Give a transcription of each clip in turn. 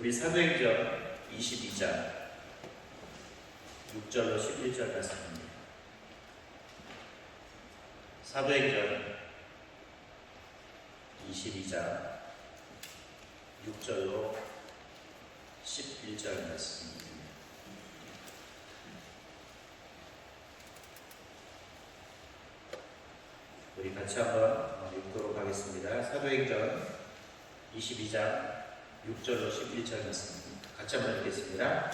우리 사도행전 22장 6절로 11절 말씀입니다. 사도행전 22장 6절로 11절 말씀입니다. 우리 같이 한번 읽도록 하겠습니다. 사도행전 22장 6절로 11절 말씀입니다. 같이 한번 읽겠습니다.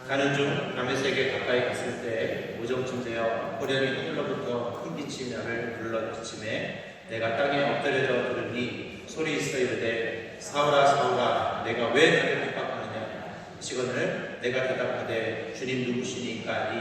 가는 중 다메섹에 가까이 갔을 때 오정쯤 되어 호련히 하늘로부터 큰 빛이 나를 불러비침에 내가 땅에 엎드려져 들으니 소리 있어 이르되 사울아 사울아 내가 왜 나를 핍박하느냐. 시건을 내가 대답하되 주님 누구시니까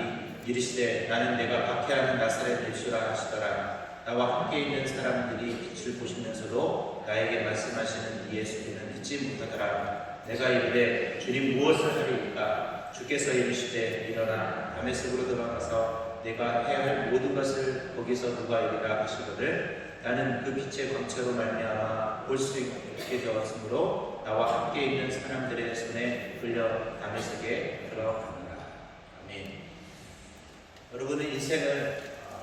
이르시되 나는 내가 박해하는 나사렛 예수라 하시더라. 나와 함께 있는 사람들이 빛을 보시면서도 나에게 말씀하시는 이 예수님은 믿지 못하더라. 내가 이르되 주님 무엇을 하리이까. 주께서 이르시되 일어나 다메섹으로 들어가서 내가 해야 할 모든 것을 거기서 누가 이르라 하시거늘 나는 그 빛의 광채로 말미암아 볼 수 있게 되었으므로 나와 함께 있는 사람들의 손에 끌려 다메섹에 들어가느라. 아멘. 여러분은 인생을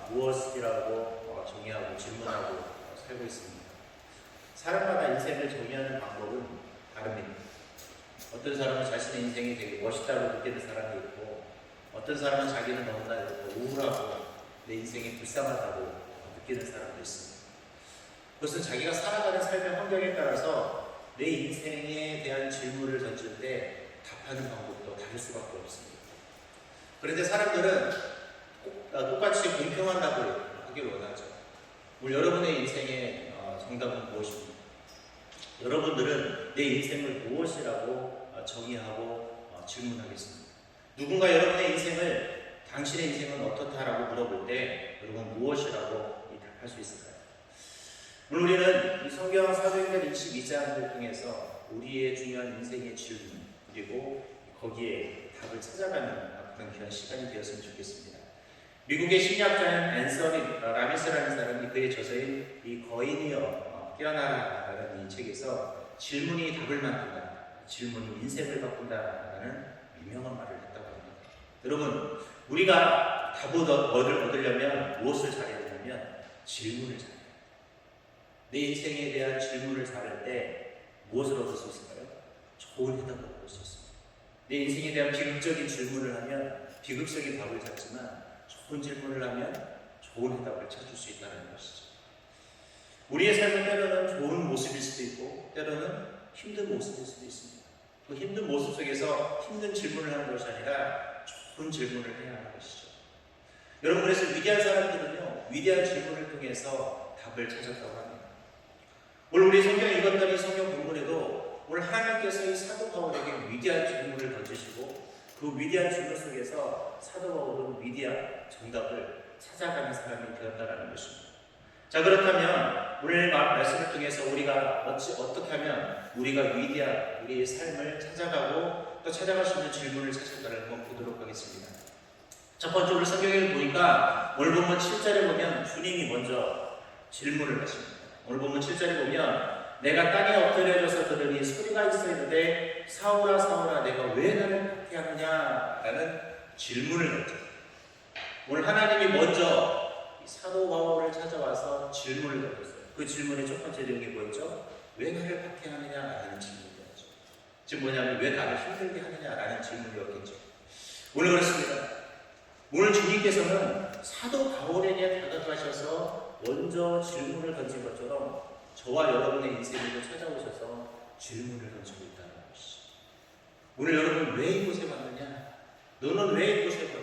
무엇이라고 정의하고 질문하고 살고 있습니다. 사람마다 인생을 정의하는 방법은 다릅니다. 어떤 사람은 자신의 인생이 되게 멋있다고 느끼는 사람이 있고, 어떤 사람은 자기는 너무나 우울하고 내 인생이 불쌍하다고 느끼는 사람도 있습니다. 그것은 자기가 살아가는 삶의 환경에 따라서 내 인생에 대한 질문을 던질 때 답하는 방법도 다를 수밖에 없습니다. 그런데 사람들은 똑같이 공평하다고 하길 원하죠. 오늘 여러분의 인생의 정답은 무엇입니까? 여러분들은 내 인생을 무엇이라고 정의하고 질문하겠습니다. 누군가 여러분의 인생을 당신의 인생은 어떻다라고 물어볼 때 여러분 무엇이라고 답할 수 있을까요? 오늘 우리는 이 성경 사도행전 22장을 통해서 우리의 중요한 인생의 질문 그리고 거기에 답을 찾아가는 그런 귀한 시간이 되었으면 좋겠습니다. 미국의 심리학자인 앤서니 라미스라는 사람이 그의 저서인 이 거인이여 깨어나라라는 이 책에서 질문이 답을 만든다, 질문이 인생을 바꾼다라는 유명한 말을 했다고 합니다. 여러분, 우리가 답을 얻으려면 무엇을 잘해야 되냐면 질문을 잘해야 돼요. 내 인생에 대한 질문을 잘할 때 무엇을 얻을 수 있을까요? 좋은 해답을 얻을 수 있습니다. 내 인생에 대한 비극적인 질문을 하면 비극적인 답을 찾지만 좋은 질문을 하면 좋은 해답을 찾을 수 있다는 것이죠. 우리의 삶은 때로는 좋은 모습일 수도 있고 때로는 힘든 모습일 수도 있습니다. 그 힘든 모습 속에서 힘든 질문을 하는 것이 아니라 좋은 질문을 해야 하는 것이죠. 여러분, 그래서 위대한 사람들은요, 위대한 질문을 통해서 답을 찾았다고 합니다. 오늘 우리 성경 읽었던 이 성경 본문에도 오늘 하나님께서 이 사도 바울에게 위대한 질문을 던지시고 그 위대한 질문 속에서 사도 바울은 위대한 정답을 찾아가는 사람이 되었다는 것입니다. 자, 그렇다면 오늘 말씀을 통해서 우리가 어떻게 하면 우리가 위대한 우리의 삶을 찾아가고 또 찾아갈 수 있는 질문을 찾을까를 한번 보도록 하겠습니다. 첫 번째 오늘 성경을 보니까 오늘 본문 7절에 보면 주님이 먼저 질문을 하십니다. 오늘 본문 7절에 보면 내가 땅에 엎드려져서 들으니 소리가 있어 이르되 사울아 사울아 내가 왜 나를 박해하느냐 라는 질문을 던져요. 오늘 하나님이 먼저 사도 바울을 찾아와서 질문을 던졌어요. 그 질문의 첫 번째 내용이 뭐였죠? 왜 나를 박해하느냐 라는 질문이었죠. 지금 뭐냐면 왜 나를 힘들게 하느냐 라는 질문이었겠죠. 오늘 그렇습니다. 오늘 주님께서는 사도 바울에게 다가가셔서 먼저 질문을 던진 것처럼 저와 여러분의 인생에도 찾아오셔서 질문을 던지고 있다는 것이죠. 오늘 여러분 왜 이곳에 왔느냐? 너는 왜 이곳에 왔느냐?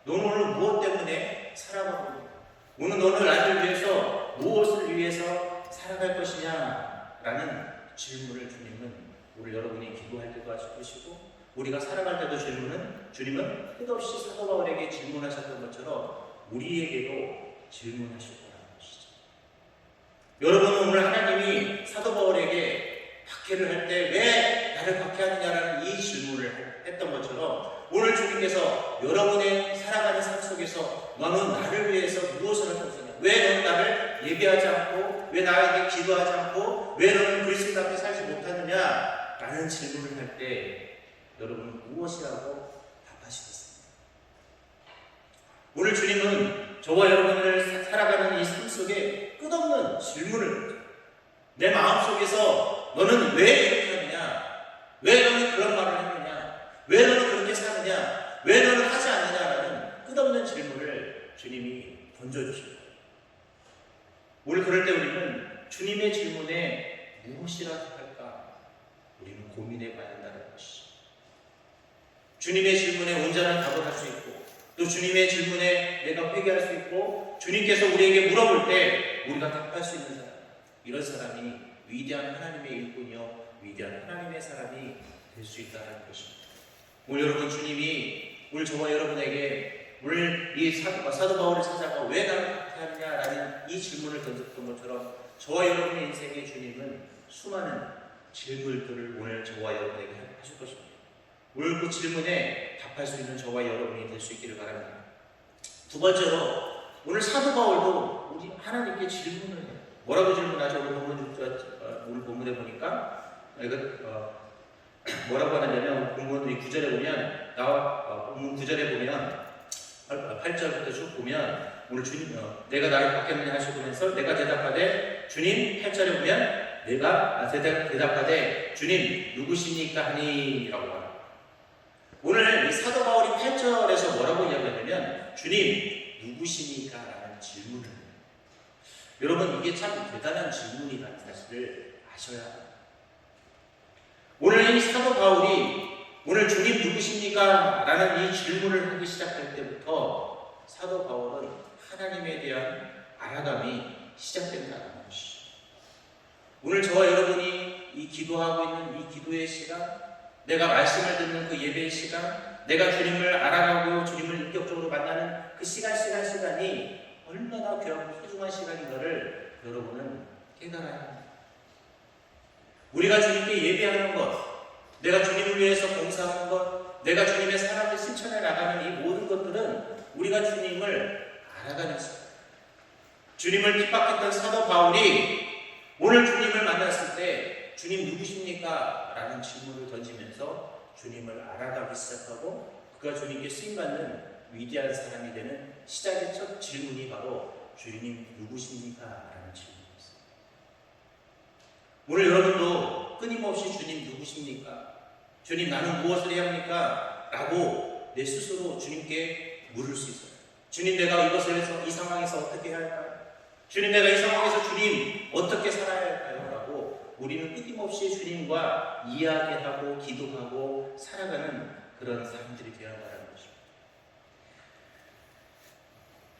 너는 오늘 무엇 때문에 살아가고 있느냐? 오늘 너는 나를 위해서 무엇을 위해서 살아갈 것이냐? 라는 질문을 주님은 오늘 여러분이 기도할 때도 하시고 우리가 살아갈 때도 주님은 끝없이 사도 바울에게 질문하셨던 것처럼 우리에게도 질문하실 거라는 것이죠. 여러분은 오늘 하나님이 사도 바울에게 박해를 할 때 왜 나를 박해하느냐라는 이 질문을 했던 것처럼 오늘 주님께서 여러분의 살아가는 삶 속에서 너는 나를 위해서 무엇을 할 것이냐? 왜 너는 나를 예배하지 않고 왜 나에게 기도하지 않고 왜 너는 그리스도 앞에 살지 못하느냐? 라는 질문을 할 때 여러분 무엇이라고 답하시겠습니까? 오늘 주님은 저와 여러분을 살아가는 이 삶 속에 끝없는 질문을 던져요. 내 마음속에서 너는 왜 이렇게 하느냐? 왜 너는 그런 말을 했느냐? 왜 너는 그렇게 사느냐? 왜 너는 하지 않느냐라는 끝없는 질문을 주님이 던져주십니다. 오늘 그럴 때 우리는 주님의 질문에 무엇이라 할까? 우리는 고민해 봐야 한다는 것이죠. 주님의 질문에 온전한 답을 할 수 있고, 또 주님의 질문에 내가 회개할 수 있고, 주님께서 우리에게 물어볼 때 우리가 답할 수 있는 사람, 이런 사람이 위대한 하나님의 일꾼이요 위대한 하나님의 사람이 될 수 있다는 것입니다. 오늘 여러분, 주님이 오늘 저와 여러분에게 오늘 이 사도 바울을 찾아가 왜 나를 박해하느냐라는 이 질문을 던졌던 것처럼 저와 여러분의 인생의 주님은 수많은 질문들을 오늘 저와 여러분에게 하실 것입니다. 오늘 그 질문에 답할 수 있는 저와 여러분이 될 수 있기를 바랍니다. 두 번째로 오늘 사도 바울도 우리 하나님께 질문을 해요. 뭐라고 질문하죠? 오늘 본문에 보니까 뭐라고 하느냐면 본문 9절에 보면 본문 9절에 보면 8절부터 쭉 보면 오늘 주님 내가 나를 박했느냐 하시면서 내가 대답하되 주님 8절에 보면 내가 대답하되 주님 누구십니까 하니라고 합니다. 오늘 이 사도 바울이 8절에서 뭐라고 이야기하냐면 주님 누구십니까? 라는 질문을 해요. 여러분 이게 참 대단한 질문이라는 사실을 아셔야 합니다. 오늘 이 사도 바울이 오늘 주님 누구십니까? 라는 이 질문을 하기 시작할 때부터 사도 바울은 하나님에 대한 알아감이 시작된다는 것이죠. 오늘 저와 여러분이 이 기도하고 있는 이 기도의 시간, 내가 말씀을 듣는 그 예배의 시간, 내가 주님을 알아가고 주님을 인격적으로 만나는 그 시간이 얼마나 귀하고 소중한 시간인가를 여러분은 깨달아야 합니다. 우리가 주님께 예배하는 것, 내가 주님을 위해서 봉사하는 것, 내가 주님의 사랑을 실천해 나가는 이 모든 것들은 우리가 주님을 알아가면서 주님을 핍박했던 사도 바울이 오늘 주님을 만났을 때 주님 누구십니까? 라는 질문을 던지면서 주님을 알아가기 시작하고 그가 주님께 쓰임받는 위대한 사람이 되는 시작의 첫 질문이 바로 주님 누구십니까? 라는 질문이었습니다. 오늘 여러분도 끊임없이 주님 누구십니까? 주님 나는 무엇을 해야 합니까? 라고 내 스스로 주님께 물을 수 있어요. 주님 내가 이것을 해서 이 상황에서 어떻게 해야 할까요? 주님 내가 이 상황에서 주님 어떻게 살아야 할까요? 라고 우리는 끊임없이 주님과 이야기하고 기도하고 살아가는 그런 사람들이 되어야 한다는 것입니다.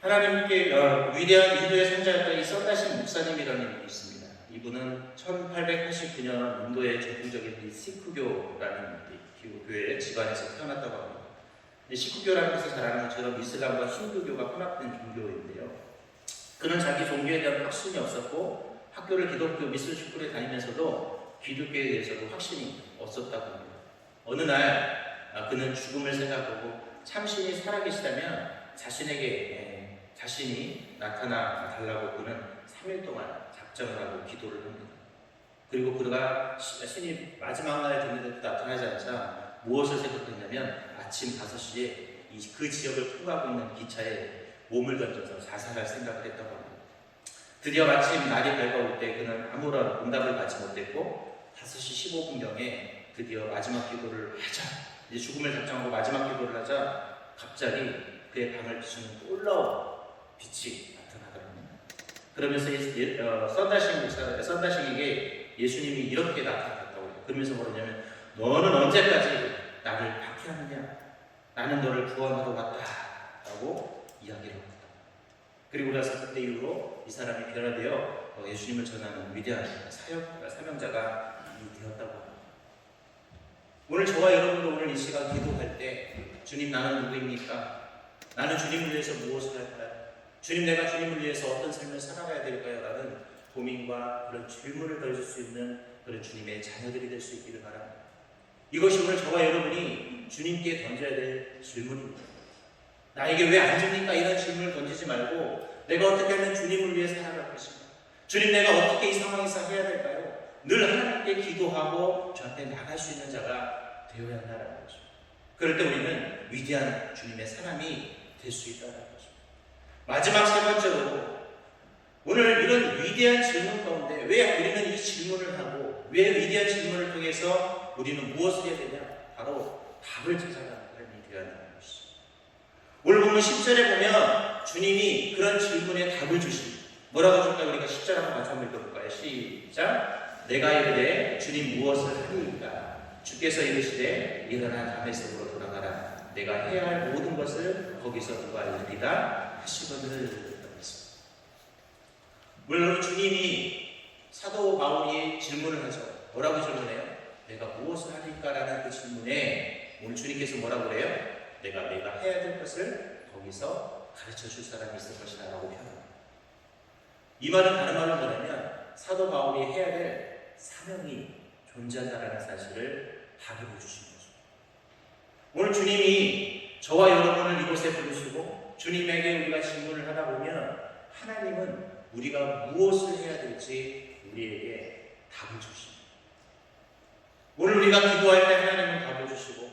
하나님께 위대한 인도의 선자였던 이 썬다신 목사님이라는 분이 있습니다. 이분은 1889년 인도의 전통적인 이 시크교라는 교회 집안에서 태어났다고 합니다. 시크교라는 것을 잘 아는 것처럼 이슬람과 힌두교가 혼합된 종교인데요. 그는 자기 종교에 대한 확신이 없었고 학교를 기독교 미술 스쿨에 다니면서도 기독교에 대해서도 확신이 없었다고 합니다. 어느 날 그는 죽음을 생각하고 참신이 살아계시다면 자신이 나타나 달라고 그는 3일 동안 작정을 하고 기도를 합니다. 그리고 그가 신이 마지막 날에 됐는데도 나타나지 않자 무엇을 생각했냐면 아침 5시에 그 지역을 통과하고 있는 기차에 몸을 던져서 자살할 생각을 했다고 합니다. 드디어 마침 날이 밝아올 때 그는 아무런 응답을 받지 못했고 5시 15분경에 드디어 마지막 기도를 하자, 이제 죽음을 작정하고 마지막 기도를 하자 갑자기 그의 방을 비추는 놀라운 빛이 나타나더랍니다. 그러면서 썬다싱에게 예수님이 이렇게 나타났다고 해요. 그러면서 뭐냐면 너는 언제까지 나를 박해하느냐? 나는 너를 구원하러 왔다 라고 이야기를 합니다. 그리고 나서 그때 이후로 이 사람이 변화되어 예수님을 전하는 위대한 사명자가 되었다고 합니다. 오늘 저와 여러분도 오늘 이 시간 기도할 때 주님 나는 누구입니까? 나는 주님을 위해서 무엇을 할까요? 주님 내가 주님을 위해서 어떤 삶을 살아가야 될까요? 라는 고민과 그런 질문을 던질 수 있는 그런 주님의 자녀들이 될 수 있기를 바랍니다. 이것이 오늘 저와 여러분이 주님께 던져야 될 질문입니다. 나에게 왜 안 줍니까? 이런 질문을 던지지 말고 내가 어떻게 하면 주님을 위해 살아갈 것인가? 주님 내가 어떻게 이 상황에서 해야 될까요? 늘 하나님께 기도하고 저한테 나갈 수 있는 자가 되어야 한다는 거죠. 그럴 때 우리는 위대한 주님의 사람이 될 수 있다는 거죠. 마지막 세 번째로, 오늘 이런 위대한 질문 가운데 왜 우리는 이 질문을 하고 왜 위대한 질문을 통해서 우리는 무엇을 해야 되냐? 바로 답을 찾아가는 삶이 되어야 한다는 것이죠. 오늘 보면 10절에 보면 주님이 그런 질문에 답을 주십니다. 뭐라고 줄까요? 우리가 10절 한번 같이 한번 읽어볼까요? 시작. 내가 이르되 주님 무엇을 하리이까? 주께서 이르시되 일어나 다메섹으로 돌아가라. 내가 해야 할 모든 것을 거기서 누가 이르리라 하시거늘. 물론 주님이 사도 바울이 질문을 하죠. 뭐라고 질문해요? 내가 무엇을 하리까라는 그 질문에 오늘 주님께서 뭐라고 그래요? 내가 해야 될 것을 거기서 가르쳐 줄 사람이 있을 것이다 라고 표현합니다. 이 말은 다른 말로 뭐냐면 사도 바울이 해야 될 사명이 존재한다는 사실을 답해 주신 거죠. 오늘 주님이 저와 여러분을 이곳에 부르시고 주님에게 우리가 질문을 하다 보면 하나님은 우리가 무엇을 해야 될지 우리에게 답을 주십니다. 오늘 우리가 기도할 때 하나님은 답을 주시고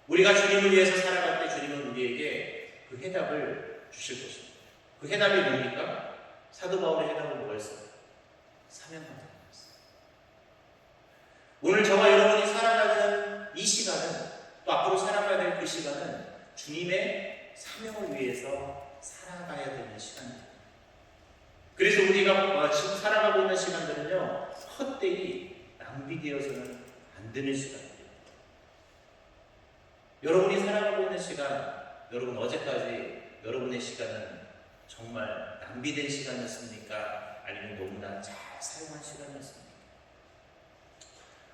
우리가 주님을 위해서 살아갈 때 주님은 우리에게 그 해답을 주실 것입니다. 그 해답이 뭡니까? 사도 바울의 해답은 뭐였어요? 사명감이었어요. 오늘 저와 여러분이 살아가는 이 시간은, 또 앞으로 살아가야 될 그 시간은 주님의 사명을 위해서 살아가야 되는 시간입니다. 그래서 우리가 지금 살아가고 있는 시간들은요, 헛되이 낭비되어서는 안 되는 시간입니다. 여러분이 살아가고 있는 시간, 여러분 어제까지 여러분의 시간은 정말 낭비된 시간이었습니까? 아니면 너무나 잘 사용한 시간이었습니까?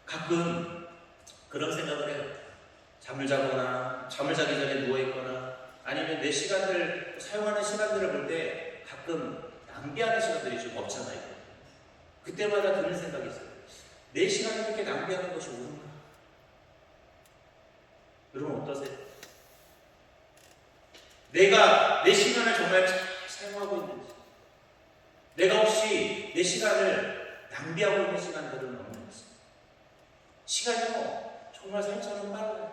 가끔 그런 생각을 해요. 잠을 자거나 잠을 자기 전에 누워있거나 아니면 내 시간을 사용하는 시간들을 볼 때 가끔 낭비하는 시간들이 좀 없잖아요. 그때마다 드는 생각이 있어요. 내 시간을 이렇게 낭비하는 것이 옳은가? 여러분 어떠세요? 내가 내 시간을 정말 잘 사용하고 있는지, 내가 혹시 내 시간을 낭비하고 있는 시간들은 없는 것입니다. 시간이요 정말 살처럼 빠르다.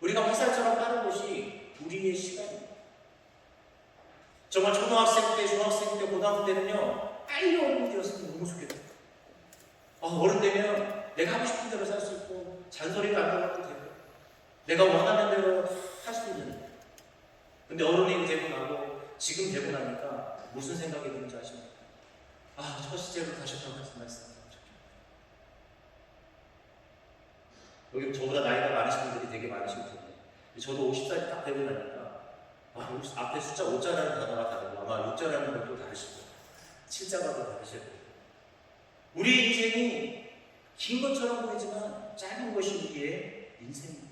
우리가 화살처럼 빠른 것이 우리의 시간입니다. 정말 초등학생 때, 중학생 때, 고등학생 때는요 빨리 어른이 되었으면 너무 좋겠다. 어른 되면 내가 하고 싶은 대로 살 수 있고 잔소리도 안 들어도 되고 내가 원하는 대로 할 수 있는. 근데 어른이 되고 나고 지금 되고 나니까 무슨 생각이 드는지 아십니까? 첫 시제로 다시 한번 말씀하셨으면 좋겠다. 여기 저보다 나이가 많으신 분들이 되게 많으신 텐데 저도 50살이 딱 되고 나니까 앞에 숫자 5자라는 단어가 다르고 아마 6자라는 것도 다르시고 7자가 더 다르실 거예요. 우리 인생이 긴 것처럼 보이지만 짧은 것이 우리의 인생입니다.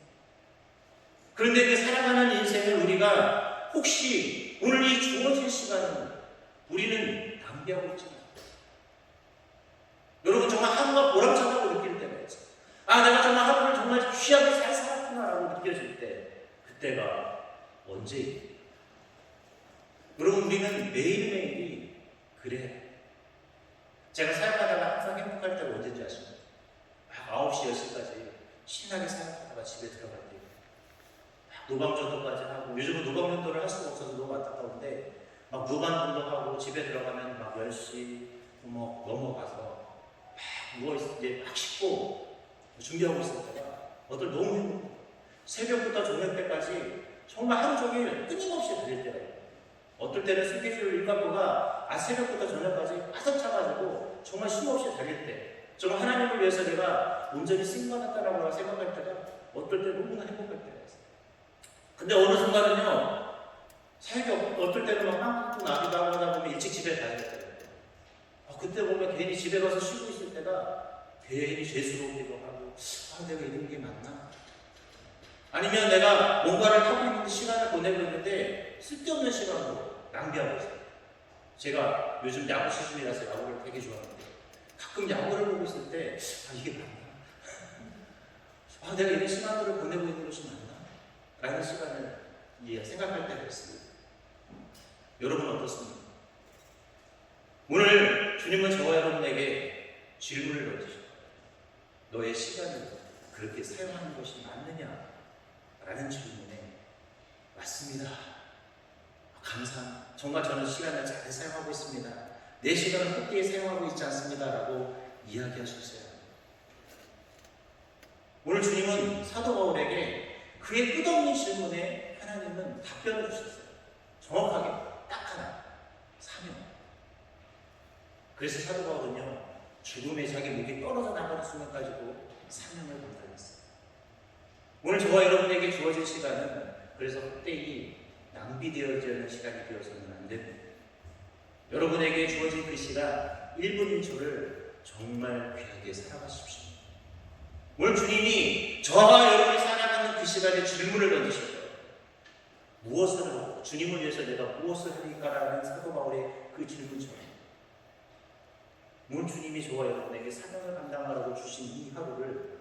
그런데 그 살아가는 인생을 우리가 혹시 오늘 이 주어진 시간은 우리는 낭비하고 있지 않아요. 여러분 정말 하루가 보람차다고 느낄 때가 있어요. 내가 정말 하루를 정말 귀하게 잘 살았구나라고 느껴질 때 그때가 언제예요? 여러분 우리는 매일매일이 그래요. 제가 살아가다가 항상 행복할 때가 언제인지 아십니까? 9시, 10시까지 신나게 생각하다가 집에 들어갈 때 노방전도까지 하고, 요즘은 노방전도를 할 수가 없어서 너무 안타까운데 막 노방전도하고 집에 들어가면 막 10시 넘어가서 막 누워있을 때 막 씻고 준비하고 있을 때가 어떨 너무 행복해요. 새벽부터 저녁 때까지 정말 하루 종일 끊임없이 달릴 때가 있어요. 어떨 때는 스케줄 일과표가 새벽부터 저녁까지 가득 차가지고 정말 쉼없이 달릴 때 정말 하나님을 위해서 내가 온전히 쓰임받았다라고 생각할 때가 어떨 때 너무나 행복할 때가 있어요. 근데 어느 순간은요 사역이 어떨 때는 막 빵빵 나기도 하고 하다 보면 일찍 집에 가야 될 때가 있어요. 그때 보면 괜히 집에 가서 쉬고 있을 때가 괜히 죄스러우기도 하고 내가 이런 게 맞나? 아니면 내가 뭔가를 하고 있는데 시간을 보내고 있는데 쓸데없는 시간으로 낭비하고 있어요. 제가 요즘 야구 시즌이라서 야구를 되게 좋아하는데 가끔 야구를 보고 있을 때 이게 맞나? 내가 이런 시간들을 보내고 있는 것이 맞나? 라는 시간을 생각할 때가 있습니다. 여러분 어떻습니까? 오늘 주님은 저와 여러분에게 질문을 던지셨어요. 너의 시간을 그렇게 사용하는 것이 맞느냐? 라는 질문에 맞습니다. 감사합니다. 정말 저는 시간을 잘 사용하고 있습니다. 내 시간을 헛되이 사용하고 있지 않습니다. 라고 이야기하셨어요. 오늘 주님은 사도 바울에게 그의 끝없는 질문에 하나님은 답변을 주셨어요. 정확하게 딱 하나, 사명. 그래서 사도 바울은요, 죽음에 자기 목이 떨어져 나가는 순간까지도 사명을 감당했어요. 오늘 저와 여러분에게 주어진 시간은 그래서 헛되이 낭비되어지는 시간이 되어서는 안 됩니다. 여러분에게 주어진 그 시간 1분 1초를 정말 귀하게 살아가십시오. 오늘 주님이 저와 여러분이 살아가는 그 시간에 질문을 던지셨어요. 무엇을 하고 주님을 위해서 내가 무엇을 하니까라는 사도 바울의 그 질문처럼 오늘 주님이 저와 여러분에게 사명을 감당하라고 주신 이 하루를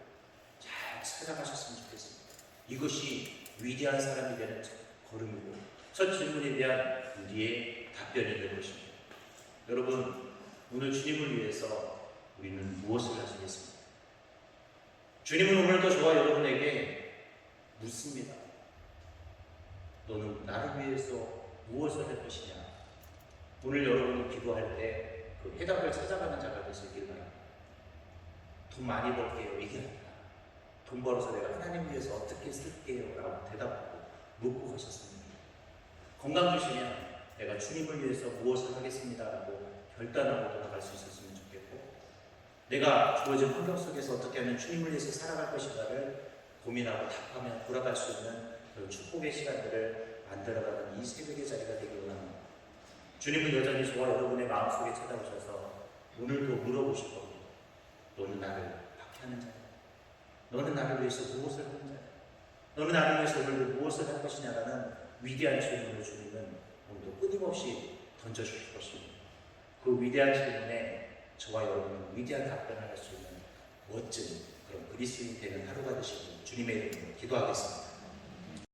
잘 찾아가셨으면 좋겠습니다. 이것이 위대한 사람이 되는 첫 걸음이고 첫 질문에 대한 우리의 답변이 될 것입니다. 여러분, 오늘 주님을 위해서 우리는 무엇을 하시겠습니까? 주님은 오늘도 저와 여러분에게 묻습니다. 너는 나를 위해서 무엇을 할 것이냐? 오늘 여러분이 기도할 때 그 해답을 찾아가는 자가 되시길 바랍니다. 돈 많이 벌게요. 이게 아니라 돈 벌어서 내가 하나님 위해서 어떻게 쓸게요? 라고 대답하고 묻고 가셨습니다. 건강 주시면 내가 주님을 위해서 무엇을 하겠습니다. 라고 결단하고 돌아갈 수 있었으면 좋겠고 내가 주어진 환경 속에서 어떻게 하면 주님을 위해서 살아갈 것인가를 고민하고 답하며 돌아갈 수 있는 그 축복의 시간들을 만들어가는 이 새벽의 자리가 되기 원합니다. 주님은 여전히 저와 여러분의 마음속에 찾아오셔서 오늘도 물어보실 겁니다. 너는 나를 박해하는 자야? 너는 나를 위해서 무엇을 하는 자야? 너는 나를 위해서 오늘도 무엇을 할 것이냐라는 위대한 질문을 주님은 오늘도 끊임없이 던져주실 것입니다. 그 위대한 질문에 저와 여러분은 위대한 답변을 할 수 있는 멋진 그런 그리스도인이 되는 하루가 되시길 주님의 이름으로 기도하겠습니다.